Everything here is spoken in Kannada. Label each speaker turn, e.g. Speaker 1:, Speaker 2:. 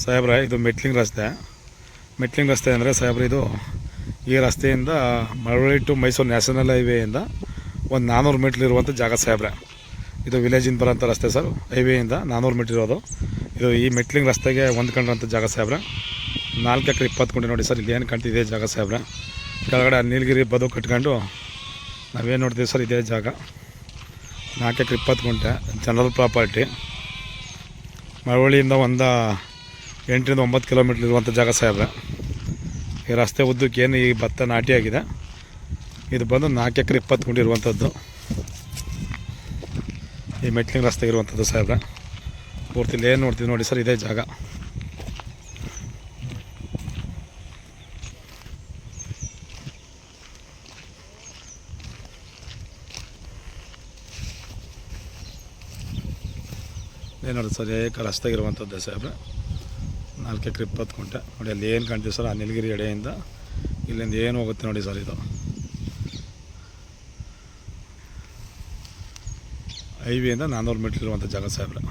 Speaker 1: ಸಾಹೇಬ್ರೆ, ಇದು ಮೆಟ್ಲಿಂಗ್ ರಸ್ತೆ ಅಂದರೆ ಸಾಹೇಬ್ರೆ, ಇದು ಈ ರಸ್ತೆಯಿಂದ ಮಳವಳ್ಳಿ ಟು ಮೈಸೂರು ನ್ಯಾಷನಲ್ ಹೈವೇಯಿಂದ ಒಂದು 400 ಮೀಟ್ರ್ ಇರುವಂಥ ಜಾಗ ಸಾಹೇಬ್ರೆ. ಇದು ವಿಲೇಜಿಂದ ಬರೋಂಥ ರಸ್ತೆ ಸರ್. ಹೈವೇಯಿಂದ 400 ಮೀಟ್ರ್ ಇರೋದು ಇದು. ಈ ಮೆಟ್ಲಿಂಗ್ ರಸ್ತೆಗೆ ಹೊಂದ್ಕೊಂಡ್ರಂಥ ಜಾಗ ಸಾಹೇಬ್ರೆ. 4 ಎಕರೆ 20 ಗುಂಟೆ ನೋಡಿ ಸರ್. ಇದೇನು ಕಾಣ್ತಿದೆ ಜಾಗ ಸಾಹೇಬ್ರೆ. ಕೆಳಗಡೆ ನೀಲಗಿರಿ ಬದು ಕಟ್ಕೊಂಡು ನಾವೇನು ನೋಡ್ತೀವಿ ಸರ್, ಇದೇ ಜಾಗ. 4 ಎಕರೆ 20 ಗುಂಟೆ ಜನರಲ್ ಪ್ರಾಪರ್ಟಿ. ಮಳವಳ್ಳಿಯಿಂದ ಒಂದು 8ರಿಂದ 9 ಕಿಲೋಮೀಟ್ರ್ ಇರುವಂಥ ಜಾಗ ಸಾಹೇಬ್ರೆ. ಈ ರಸ್ತೆ ಉದ್ದಕ್ಕೆ ಏನು ಈ ಭತ್ತ ನಾಟಿಯಾಗಿದೆ, ಇದು ಬಂದು 4 ಎಕರೆ 20 ಗುಂಟೆ ಇರುವಂಥದ್ದು. ಈ ಮೆಟ್ಲಿಂಗ್ ರಸ್ತೆಗೆ ಇರುವಂಥದ್ದು ಸಾಹೇಬ್ರೆ. ಪೂರ್ತಿ ಏನು ನೋಡ್ತೀವಿ ನೋಡಿ ಸರ್, ಇದೇ ಜಾಗ. ಏನು ನೋಡಿ ಸರ್, ರಸ್ತೆಗಿರುವಂಥದ್ದು ಸಾಹೇಬ್ರೆ. 4 ಎಕರೆ 20 ಗುಂಟೆ ನೋಡಿ. ಅಲ್ಲಿ ಏನು ಕಾಣ್ತೀವಿ ಸರ್, ಆ ನೀಲಗಿರಿ ಎಡೆಯಿಂದ ಇಲ್ಲಿಂದ ಏನು ಹೋಗುತ್ತೆ ನೋಡಿ ಸರ್. ಇದು ಹೈವೇಯಿಂದ 400 ಮೀಟ್ರ್ ಇರುವಂಥ ಜಾಗ ಸಾಹೇಬ್ರೆ.